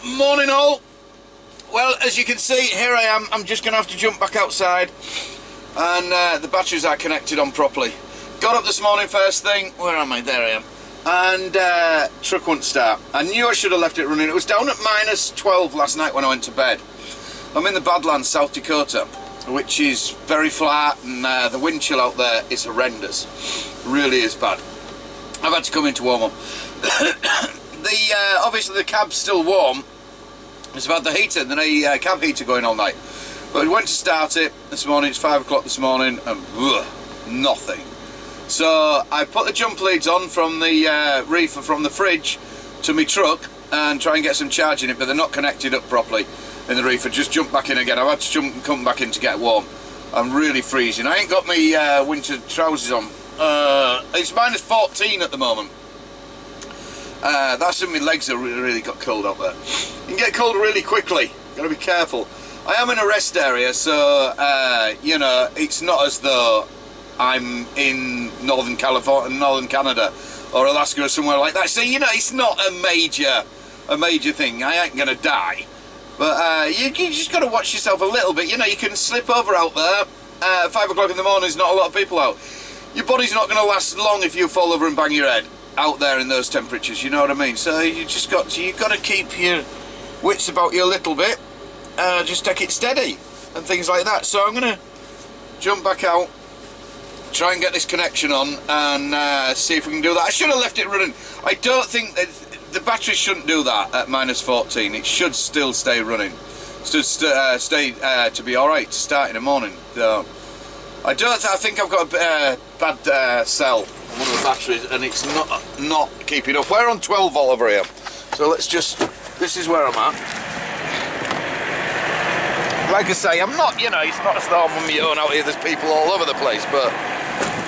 Morning all. Well, as you can see, here I am. I'm just going to have to jump back outside, and the batteries are connected on properly. Got up this morning first thing. Where am I? There I am. And truck wouldn't start. I knew I should have left it running. It was down at -12 last night when I went to bed. I'm in the Badlands, South Dakota, which is very flat, and the wind chill out there is horrendous. Really is bad. I've had to come in to warm up. Obviously the cab's still warm. It's about the heater, the cab heater going all night. But we went to start it this morning. It's 5 o'clock this morning, and nothing. So I put the jump leads on from the reefer from the fridge to my truck and try and get some charge in it, but they're not connected up properly in the reefer. Just jump back in again. I've had to jump and come back in to get warm. I'm really freezing. I ain't got my winter trousers on. It's -14 at the moment. That's when my legs are really got cold up there. You can get cold really quickly. Got to be careful. I am in a rest area, so you know, it's not as though I'm in Northern California, Northern Canada, or Alaska or somewhere like that. So you know, it's not a major thing. I ain't gonna die, but you just got to watch yourself a little bit. You know, you can slip over out there. 5 o'clock in the morning. There's not a lot of people out. Your body's not going to last long if you fall over and bang your head out there in those temperatures. You know what I mean? So you just got to keep your wits about you a little bit. Just take it steady and things like that. So I'm going to jump back out, try and get this connection on, and see if we can do that. I should have left it running. I don't think that the battery shouldn't do that at -14. It should still stay running. Should stay to be all right to start in the morning. So I think I've got a bad cell on one of the batteries, and it's not keeping up. We're on 12 volt over here, so let's just. This is where I'm at. Like I say, I'm not. You know, it's not as though I'm on my own out here. There's people all over the place, but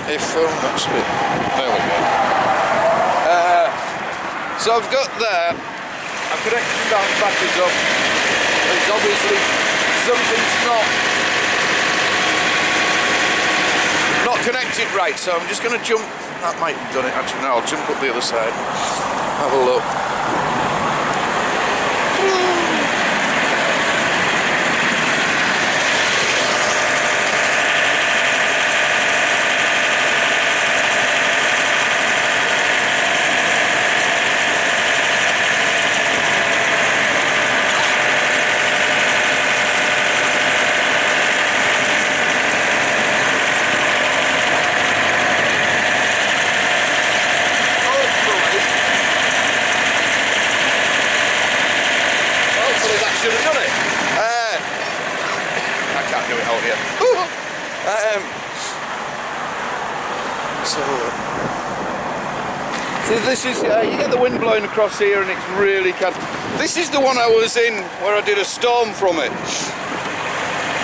if that's it. There we go. So I've got there. I'm connecting down the batteries up. It's obviously something's not connected right, so I'm just going to jump. That might have done it actually. No, I'll jump up the other side. Have a look. So this is, you get the wind blowing across here, and it's really cold. This is the one I was in where I did a storm from it.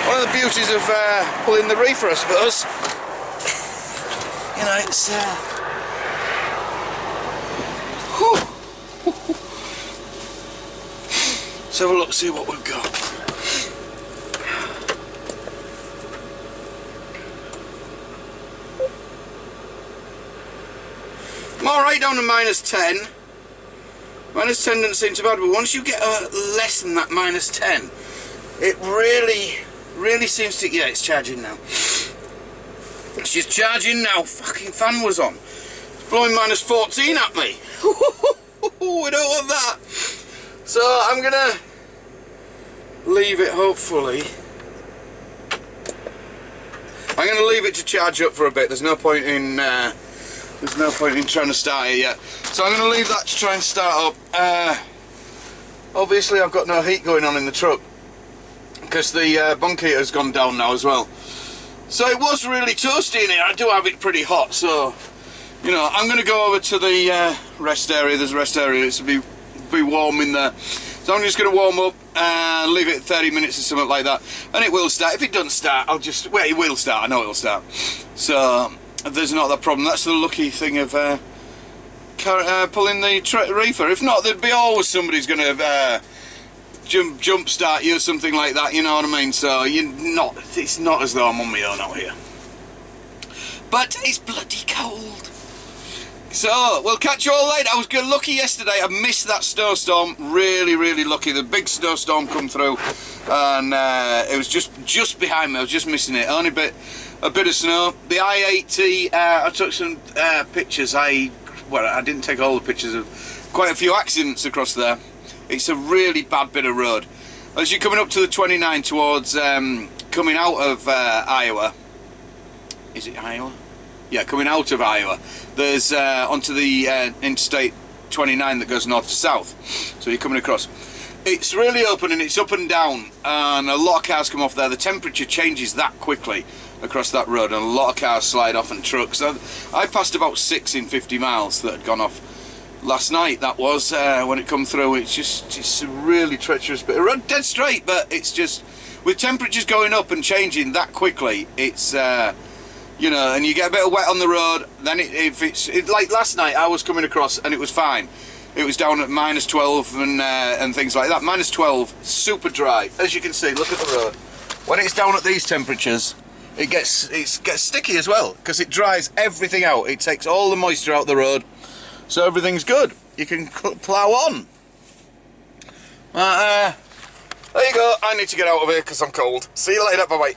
One of the beauties of pulling the reefer, I suppose. You know, it's let's have a look, see what we've got. I'm alright down to -10. -10 doesn't seem too bad, but once you get less than that -10, it really seems to. Yeah, it's charging now. It's just charging now. Fucking fan was on. It's blowing -14 at me. We don't want that. So I'm gonna leave it. Hopefully, I'm gonna leave it to charge up for a bit. There's no point in. There's no point in trying to start it yet. So I'm going to leave that to try and start up. Obviously I've got no heat going on in the truck because the bunk heater's gone down now as well. So it was really toasty in here. I do have it pretty hot, so you know, I'm going to go over to the rest area. There's a rest area. It's to be warm in there. So I'm just going to warm up and leave it 30 minutes or something like that, and it will start. If it doesn't start, I'll just it will start. I know it'll start. So there's not that problem. That's the lucky thing of pulling the reefer. If not, there'd be always somebody's going to jump start you or something like that. You know what I mean? So it's not as though I'm on my own out here. But it's bloody cold. So we'll catch you all later. I was lucky yesterday. I missed that snowstorm. Really lucky. The big snowstorm come through, and it was just behind me. I was just missing it. Only a bit of snow. The I-80. I took some pictures. I didn't take all the pictures of quite a few accidents across there. It's a really bad bit of road. As you're coming up to the 29 towards coming out of Iowa. Is it Iowa? Yeah, coming out of Iowa, there's onto the Interstate 29 that goes north to south. So you're coming across. It's really open and it's up and down, and a lot of cars come off there. The temperature changes that quickly across that road, and a lot of cars slide off, and trucks. I passed about 6 in 50 miles that had gone off last night. That was when it come through. It's a really treacherous bit of road, dead straight, but it's just with temperatures going up and changing that quickly. It's you know, and you get a bit of wet on the road. Then like last night, I was coming across and it was fine. It was down at -12 and things like that. -12, super dry. As you can see, look at the road. When it's down at these temperatures, it gets sticky as well, because it dries everything out. It takes all the moisture out of the road, so everything's good. You can plough on. There you go. I need to get out of here because I'm cold. See you later. Bye bye.